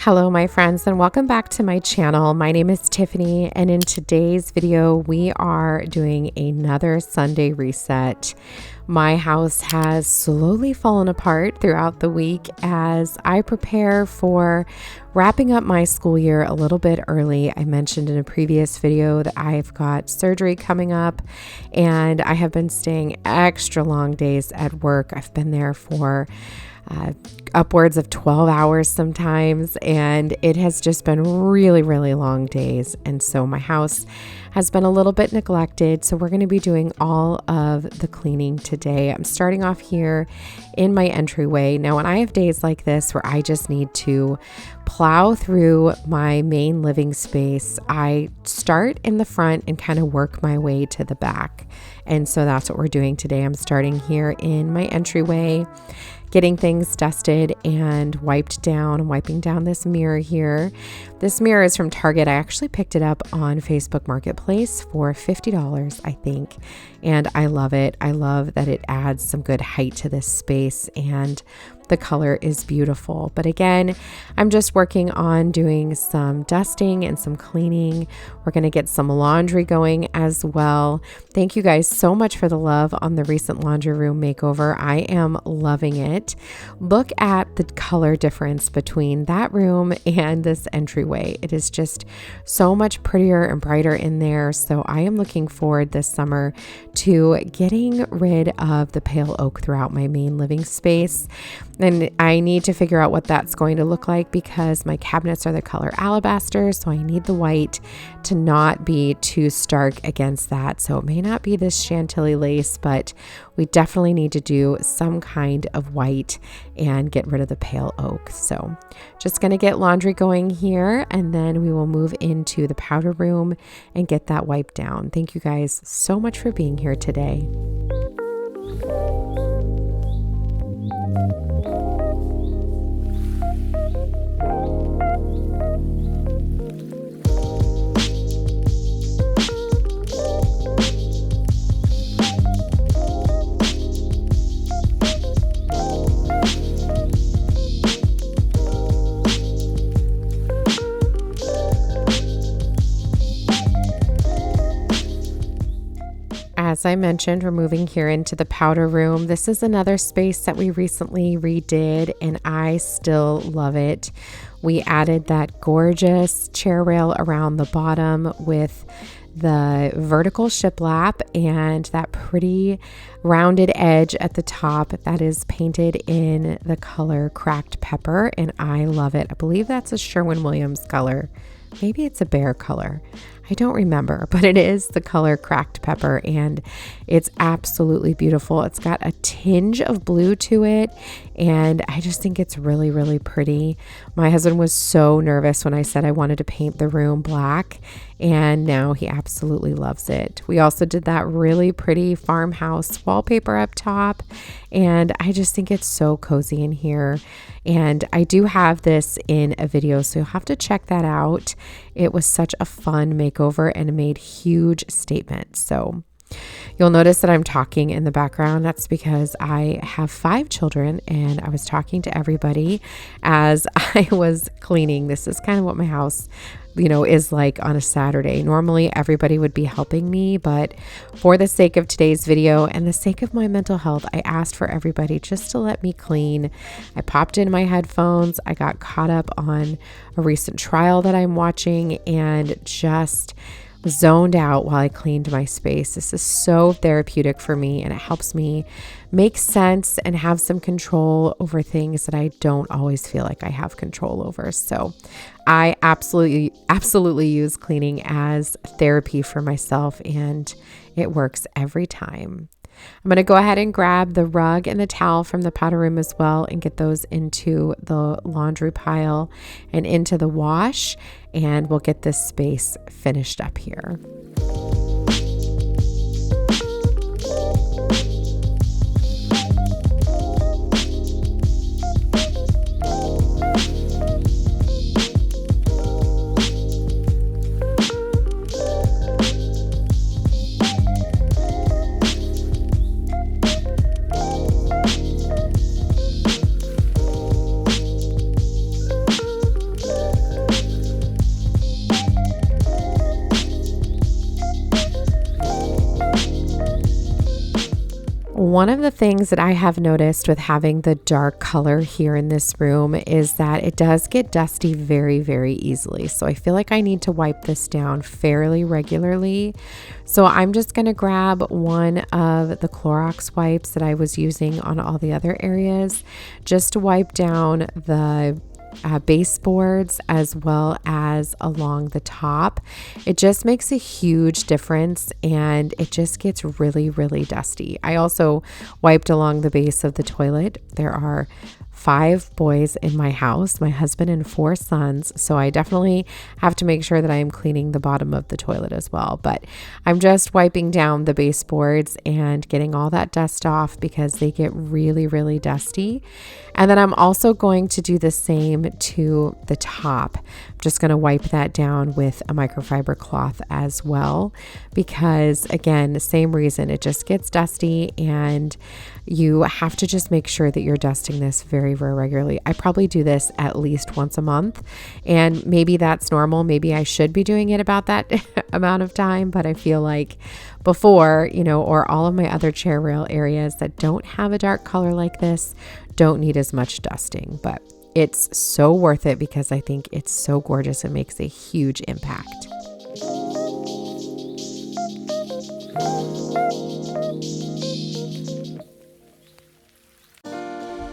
Hello, my friends, and welcome back to my channel. My name is Tiffany, and in today's video, we are doing another Sunday reset. My house has slowly fallen apart throughout the week as I prepare for wrapping up my school year a little bit early. I mentioned in a previous video that I've got surgery coming up, and I have been staying extra long days at work. I've been there for upwards of 12 hours sometimes, and it has just been really long days. And so my house has been a little bit neglected, so we're going to be doing all of the cleaning today. I'm starting off here in my entryway. Now, when I have days like this where I just need to plow through my main living space, I start in the front and kind of work my way to the back. And so that's what we're doing today. I'm starting here in my entryway, getting things dusted and wiped down. I'm wiping down this mirror here. This mirror is from Target. I actually picked it up on Facebook Marketplace for $50, I think, and I love it. I love that it adds some good height to this space, and the color is beautiful. But again, I'm just working on doing some dusting and some cleaning. We're going to get some laundry going as well. Thank you guys so much for the love on the recent laundry room makeover. I am loving it. Look at the color difference between that room and this entryway. It is just so much prettier and brighter in there. So I am looking forward this summer to getting rid of the pale oak throughout my main living space. And I need to figure out what that's going to look like because my cabinets are the color alabaster. So I need the white to not be too stark against that. So it may not be this Chantilly lace, but we definitely need to do some kind of white and get rid of the pale oak. So just going to get laundry going here, and then we will move into the powder room and get that wiped down. Thank you guys so much for being here today. As I mentioned, we're moving here into the powder room. This is another space that we recently redid, and I still love it. We added that gorgeous chair rail around the bottom with the vertical shiplap and that pretty rounded edge at the top that is painted in the color cracked pepper, and I love it. I believe that's a Sherwin-Williams color. Maybe it's a bear color. I don't remember, but it is the color cracked pepper, and it's absolutely beautiful. It's got a tinge of blue to it, and I just think it's really pretty. My husband was so nervous when I said I wanted to paint the room black, and now he absolutely loves it. We also did that really pretty farmhouse wallpaper up top, and I just think it's so cozy in here. And I do have this in a video, so you'll have to check that out. It was such a fun makeover and it made huge statements. So you'll notice that I'm talking in the background. That's because I have 5 children, and I was talking to everybody as I was cleaning. This is kind of what my house is like on a Saturday. Normally everybody would be helping me, but for the sake of today's video and the sake of my mental health, I asked for everybody just to let me clean. I popped in my headphones. I got caught up on a recent trial that I'm watching and just zoned out while I cleaned my space. This is so therapeutic for me, and it helps me make sense and have some control over things that I don't always feel like I have control over. So I absolutely use cleaning as therapy for myself, and it works every time. I'm going to go ahead and grab the rug and the towel from the powder room as well and get those into the laundry pile and into the wash, and we'll get this space finished up here. One of the things that I have noticed with having the dark color here in this room is that it does get dusty very, very easily. So I feel like I need to wipe this down fairly regularly. So I'm just going to grab one of the Clorox wipes that I was using on all the other areas, just to wipe down the baseboards as well as along the top. It just makes a huge difference and it just gets really, really dusty. I also wiped along the base of the toilet. There are 5 boys in my house, my husband and 4 sons. So I definitely have to make sure that I am cleaning the bottom of the toilet as well. But I'm just wiping down the baseboards and getting all that dust off because they get really, really dusty. And then I'm also going to do the same to the top. I'm just going to wipe that down with a microfiber cloth as well, because again, the same reason, it just gets dusty and you have to just make sure that you're dusting this very, very regularly. I probably do this at least once a month, and maybe that's normal. Maybe I should be doing it about that amount of time, but I feel like before, or all of my other chair rail areas that don't have a dark color like this don't need as much dusting, but it's so worth it because I think it's so gorgeous. It makes a huge impact.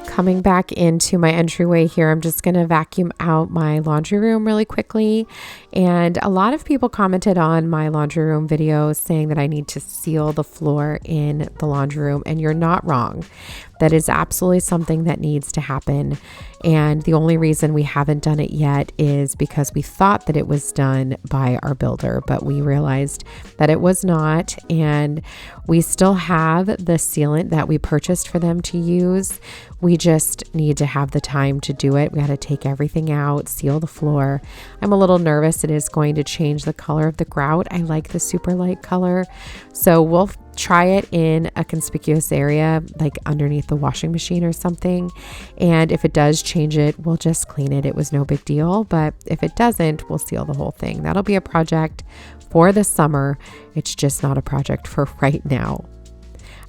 Coming back into my entryway here, I'm just going to vacuum out my laundry room really quickly. And a lot of people commented on my laundry room video saying that I need to seal the floor in the laundry room, and you're not wrong. That is absolutely something that needs to happen. And the only reason we haven't done it yet is because we thought that it was done by our builder, but we realized that it was not. And we still have the sealant that we purchased for them to use. We just need to have the time to do it. We got to take everything out, seal the floor. I'm a little nervous. It is going to change the color of the grout. I like the super light color. So we'll try it in a conspicuous area, like underneath the washing machine or something. And if it does change it, we'll just clean it. It was no big deal. But if it doesn't, we'll seal the whole thing. That'll be a project for the summer. It's just not a project for right now.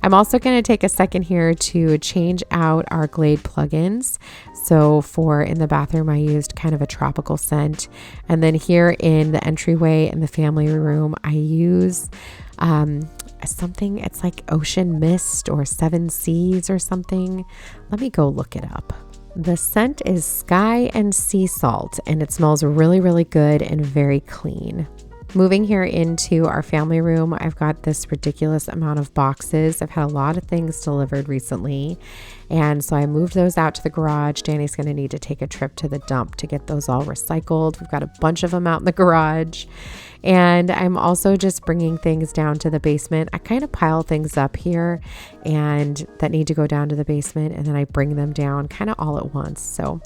I'm also going to take a second here to change out our Glade plugins. So in the bathroom, I used kind of a tropical scent. And then here in the entryway in the family room, I use something, it's like ocean mist or 7 seas or something. Let me go look it up. The scent is sky and sea salt, and it smells really, really good and very clean. Moving here into our family room, I've got this ridiculous amount of boxes. I've had a lot of things delivered recently, and so I moved those out to the garage. Danny's going to need to take a trip to the dump to get those all recycled. We've got a bunch of them out in the garage, and I'm also just bringing things down to the basement. I kind of pile things up here and that need to go down to the basement, and then I bring them down kind of all at once. So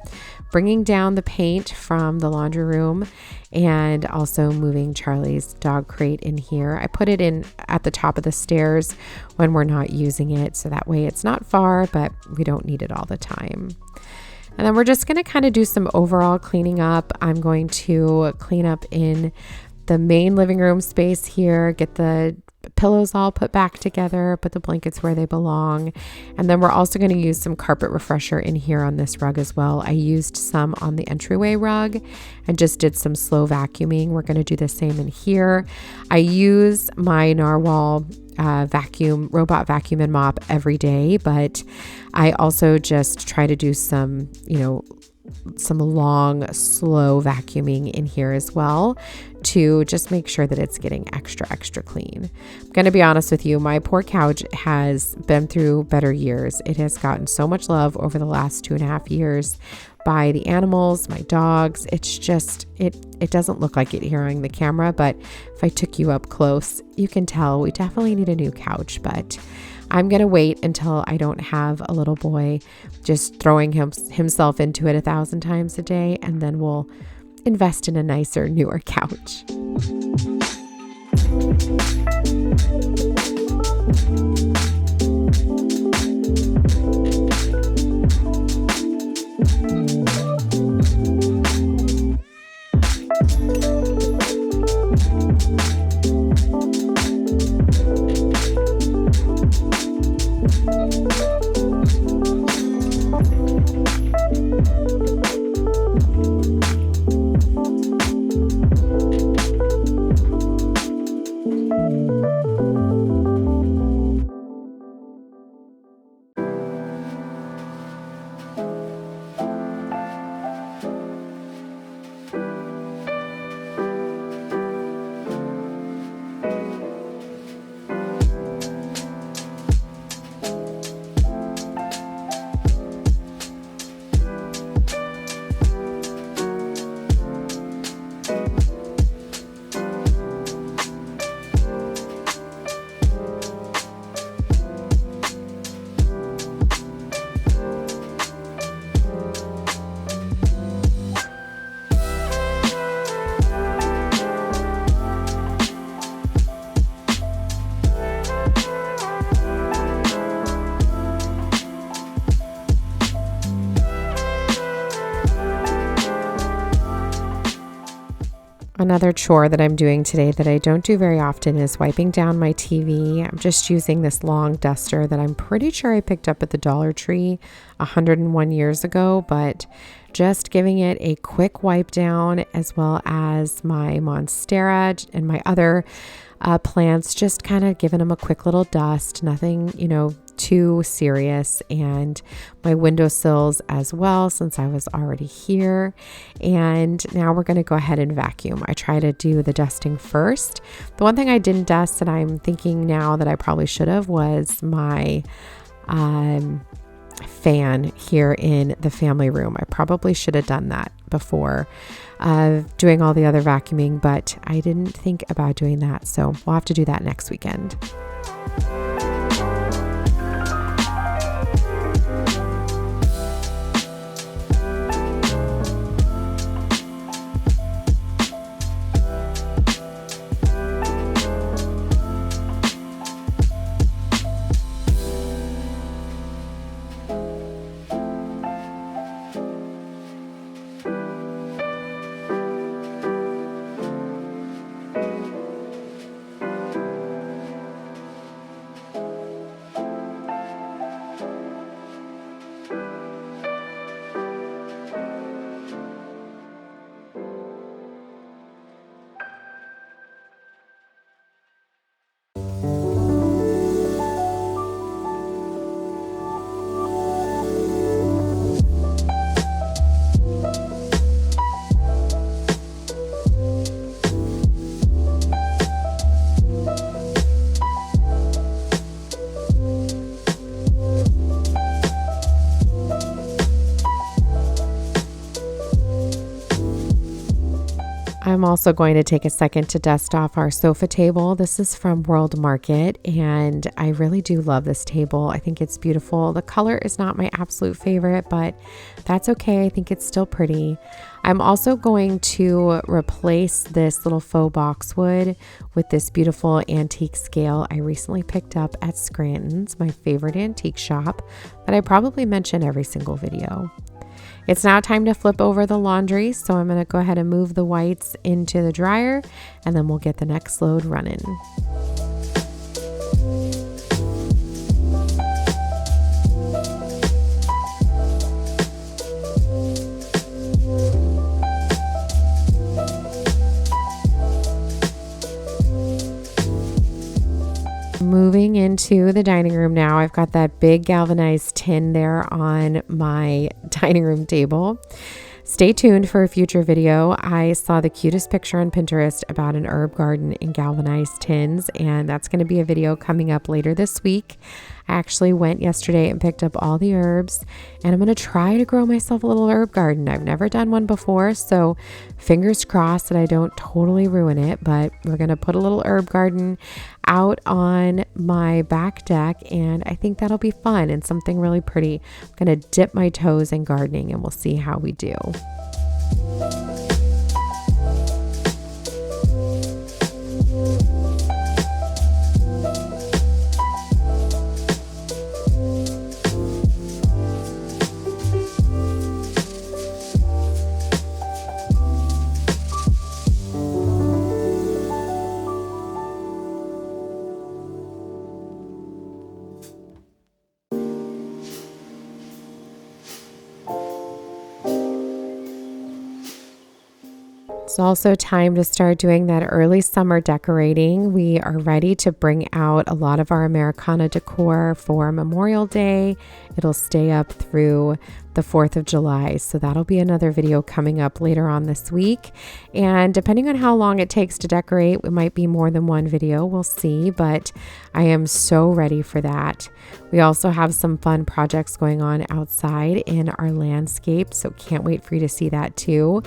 bringing down the paint from the laundry room and also moving Charlie's dog crate in here. I put it in at the top of the stairs when we're not using it, so that way it's not far, but we don't need it all the time. And then we're just going to kind of do some overall cleaning up. I'm going to clean up in the main living room space here, get the pillows all put back together, put the blankets where they belong. And then we're also going to use some carpet refresher in here on this rug as well. I used some on the entryway rug and just did some slow vacuuming. We're going to do the same in here. I use my Narwhal robot vacuum and mop every day, but I also just try to do some long, slow vacuuming in here as well to just make sure that it's getting extra, extra clean. I'm going to be honest with you, my poor couch has been through better years. It has gotten so much love over the last 2.5 years by the animals, my dogs. It's just, it doesn't look like it here on the camera, but if I took you up close, you can tell we definitely need a new couch, but I'm going to wait until I don't have a little boy just throwing himself into it 1,000 times a day, and then we'll invest in a nicer, newer couch. Another chore that I'm doing today that I don't do very often is wiping down my TV. I'm just using this long duster that I'm pretty sure I picked up at the Dollar Tree 101 years ago, but just giving it a quick wipe down, as well as my Monstera and my other plants, just kind of giving them a quick little dust, nothing, too serious, and my windowsills as well, since I was already here. And now we're going to go ahead and vacuum. I try to do the dusting first. The one thing I didn't dust that I'm thinking now that I probably should have was my fan here in the family room. I probably should have done that before doing all the other vacuuming, but I didn't think about doing that, so we'll have to do that next weekend. I'm also going to take a second to dust off our sofa table. This is from World Market, and I really do love this table. I think it's beautiful. The color is not my absolute favorite, but that's okay. I think it's still pretty. I'm also going to replace this little faux boxwood with this beautiful antique scale I recently picked up at Scranton's, my favorite antique shop that I probably mention every single video. It's now time to flip over the laundry, so I'm going to go ahead and move the whites into the dryer, and then we'll get the next load running. Moving into the dining room now. I've got that big galvanized tin there on my dining room table. Stay tuned for a future video. I saw the cutest picture on Pinterest about an herb garden in galvanized tins, and that's going to be a video coming up later this week. I actually went yesterday and picked up all the herbs, and I'm going to try to grow myself a little herb garden. I've never done one before, so fingers crossed that I don't totally ruin it, but we're going to put a little herb garden out on my back deck, and I think that'll be fun and something really pretty. I'm going to dip my toes in gardening, and we'll see how we do. It's also time to start doing that early summer decorating. We are ready to bring out a lot of our Americana decor for Memorial Day. It'll stay up through the 4th of July. So that'll be another video coming up later on this week. And depending on how long it takes to decorate, it might be more than one video. We'll see, but I am so ready for that. We also have some fun projects going on outside in our landscape, so can't wait for you to see that too.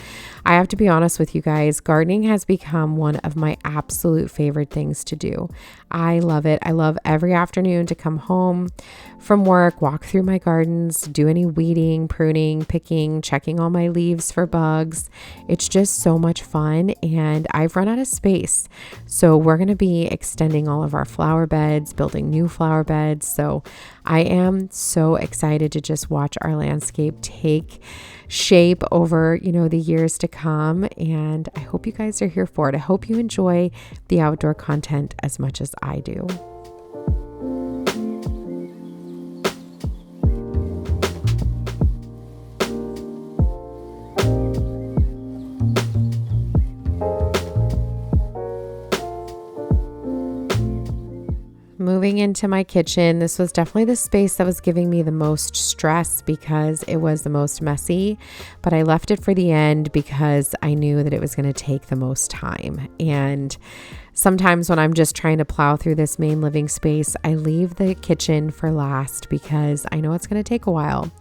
I have to be honest with you guys, gardening has become one of my absolute favorite things to do. I love it. I love every afternoon to come home from work, walk through my gardens, do any weeding, pruning, picking, checking all my leaves for bugs. It's just so much fun, and I've run out of space. So we're going to be extending all of our flower beds, building new flower beds. So I am so excited to just watch our landscape take shape over, the years to come. And I hope you guys are here for it. I hope you enjoy the outdoor content as much as I do. Moving into my kitchen, this was definitely the space that was giving me the most stress because it was the most messy, but I left it for the end because I knew that it was going to take the most time. And sometimes when I'm just trying to plow through this main living space, I leave the kitchen for last because I know it's going to take a while.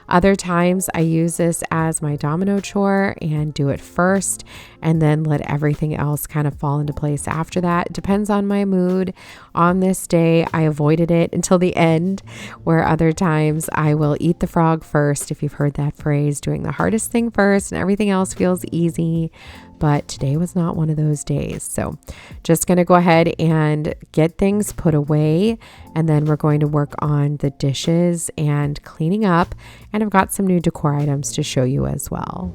Other times I use this as my domino chore and do it first and then let everything else kind of fall into place after that. It depends on my mood. On this day, I avoided it until the end, where other times I will eat the frog first, if you've heard that phrase, doing the hardest thing first and everything else feels easy. But today was not one of those days. So just going to go ahead and get things put away. And then we're going to work on the dishes and cleaning up. And I've got some new decor items to show you as well.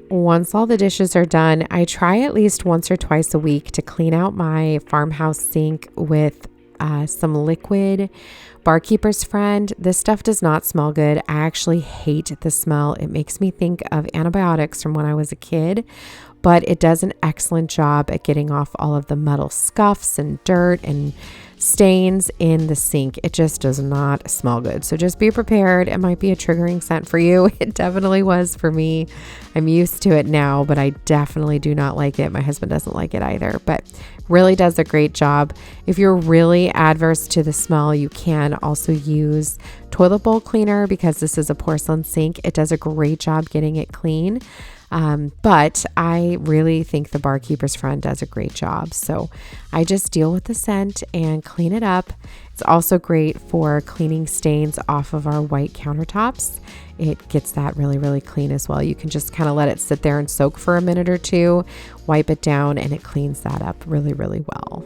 Once all the dishes are done, I try at least once or twice a week to clean out my farmhouse sink with some liquid Barkeeper's Friend. This stuff does not smell good. I actually hate the smell. It makes me think of antibiotics from when I was a kid, but it does an excellent job at getting off all of the metal scuffs and dirt and stains in the sink. It just does not smell good. So just be prepared. It might be a triggering scent for you. It definitely was for me. I'm used to it now, but I definitely do not like it. My husband doesn't like it either, but really does a great job. If you're really adverse to the smell, you can also use toilet bowl cleaner because this is a porcelain sink. It does a great job getting it clean. But I really think the Barkeeper's Friend does a great job. So I just deal with the scent and clean it up. It's also great for cleaning stains off of our white countertops. It gets that really, really clean as well. You can just kind of let it sit there and soak for a minute or two, wipe it down, and it cleans that up really, really well.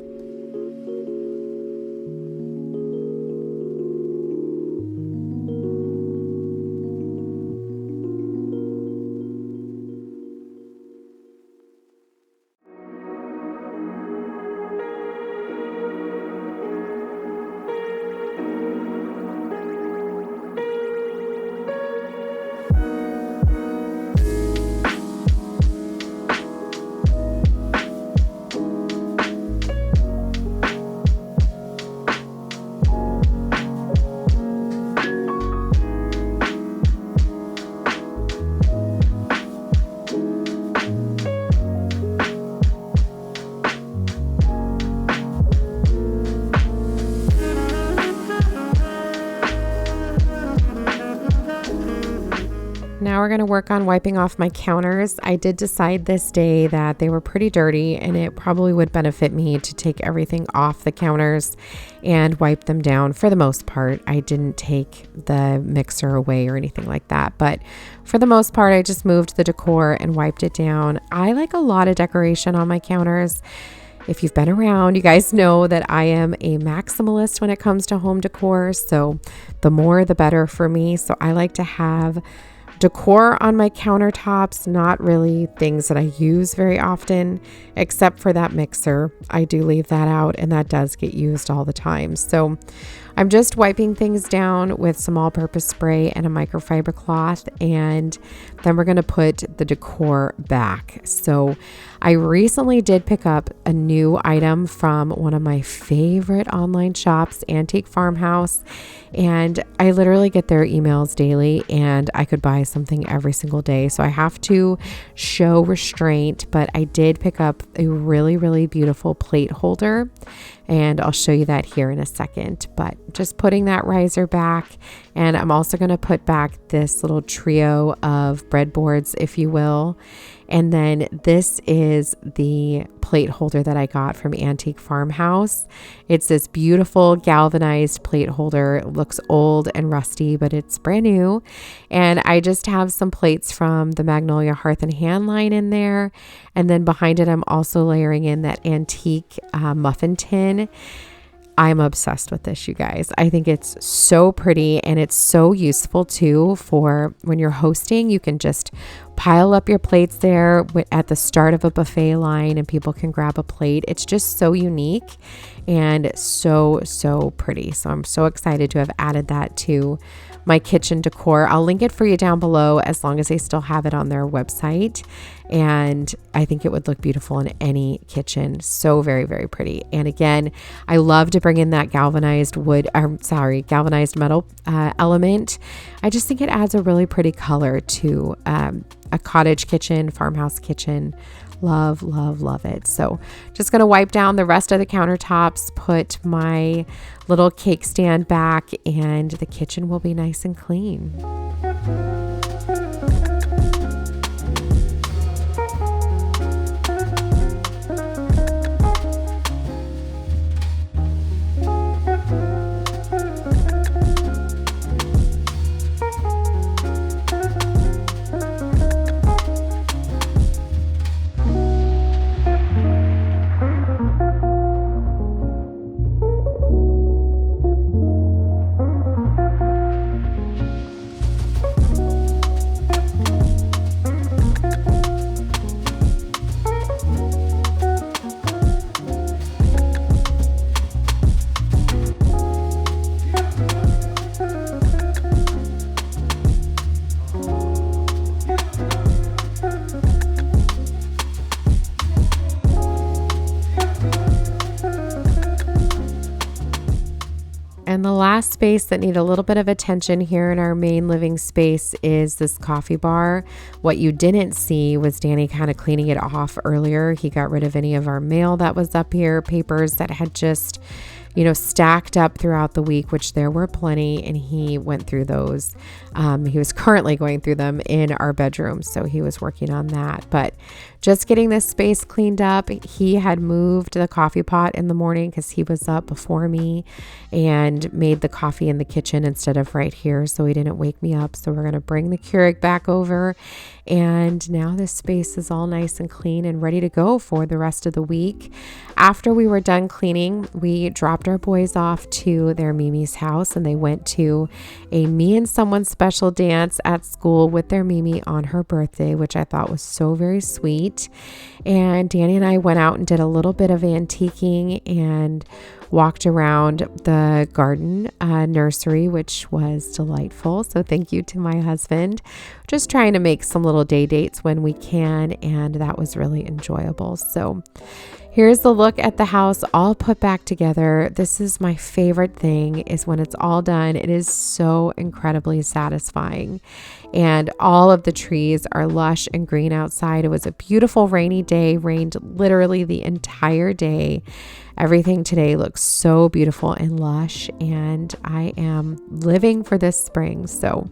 we're going to work on wiping off my counters. I did decide this day that they were pretty dirty and it probably would benefit me to take everything off the counters and wipe them down. For the most part, I didn't take the mixer away or anything like that, but for the most part, I just moved the decor and wiped it down. I like a lot of decoration on my counters. If you've been around, you guys know that I am a maximalist when it comes to home decor. So the more, the better for me. So I like to have decor on my countertops, not really things that I use very often, except for that mixer. I do leave that out and that does get used all the time. So I'm just wiping things down with some all-purpose spray and a microfiber cloth, and then we're going to put the decor back. So I recently did pick up a new item from one of my favorite online shops, Farmhouse, and I literally get their emails daily and I could buy something every single day. So I have to show restraint, but I did pick up a really, really beautiful plate holder. And I'll show you that here in a second, but just putting that riser back. And I'm also going to put back this little trio of breadboards, if you will. And then this is the plate holder that I got from Farmhouse. It's this beautiful galvanized plate holder. It looks old and rusty, but it's brand new. And I just have some plates from the Magnolia Hearth and Hand line in there. And then behind it, I'm also layering in that antique muffin tin. I'm obsessed with this, you guys. I think it's so pretty and it's so useful too for when you're hosting. You can just pile up your plates there at the start of a buffet line and people can grab a plate. It's just so unique and so, so pretty. So I'm so excited to have added that to my kitchen decor. I'll link it for you down below as long as they still have it on their website. And I think it would look beautiful in any kitchen. So very, very pretty. And again, I love to bring in that galvanized metal element. I just think it adds a really pretty color to a cottage kitchen, farmhouse kitchen. Love, love, love it. So just going to wipe down the rest of the countertops, put my little cake stand back, and the kitchen will be nice and clean. And the last space that need a little bit of attention here in our main living space is this coffee bar. What you didn't see was Danny kind of cleaning it off earlier. He got rid of any of our mail that was up here, papers that had just, stacked up throughout the week, which there were plenty, and he went through those. He was currently going through them in our bedroom, so he was working on that. But just getting this space cleaned up. He had moved the coffee pot in the morning because he was up before me and made the coffee in the kitchen instead of right here, so he didn't wake me up. So we're going to bring the Keurig back over, and now this space is all nice and clean and ready to go for the rest of the week. After we were done cleaning, we dropped our boys off to their Mimi's house, and they went to a Me and Someone special dance at school with their Mimi on her birthday, which I thought was so very sweet. And Danny and I went out and did a little bit of antiquing and walked around the garden nursery, which was delightful. So thank you to my husband. Just trying to make some little day dates when we can, and that was really enjoyable. So here's the look at the house all put back together. This is my favorite thing, is when it's all done. It is so incredibly satisfying. And all of the trees are lush and green outside. It was a beautiful rainy day, rained literally the entire day. Everything today looks so beautiful and lush, and I am living for this spring. So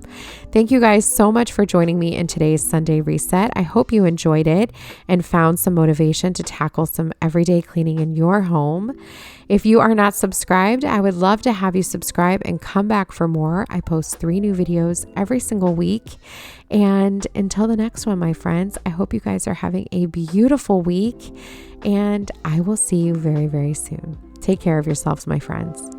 thank you guys so much for joining me in today's Sunday reset. I hope you enjoyed it and found some motivation to tackle some everyday cleaning in your home. If you are not subscribed, I would love to have you subscribe and come back for more. I post 3 new videos every single week. And until the next one, my friends, I hope you guys are having a beautiful week, and I will see you very, very soon. Take care of yourselves, my friends.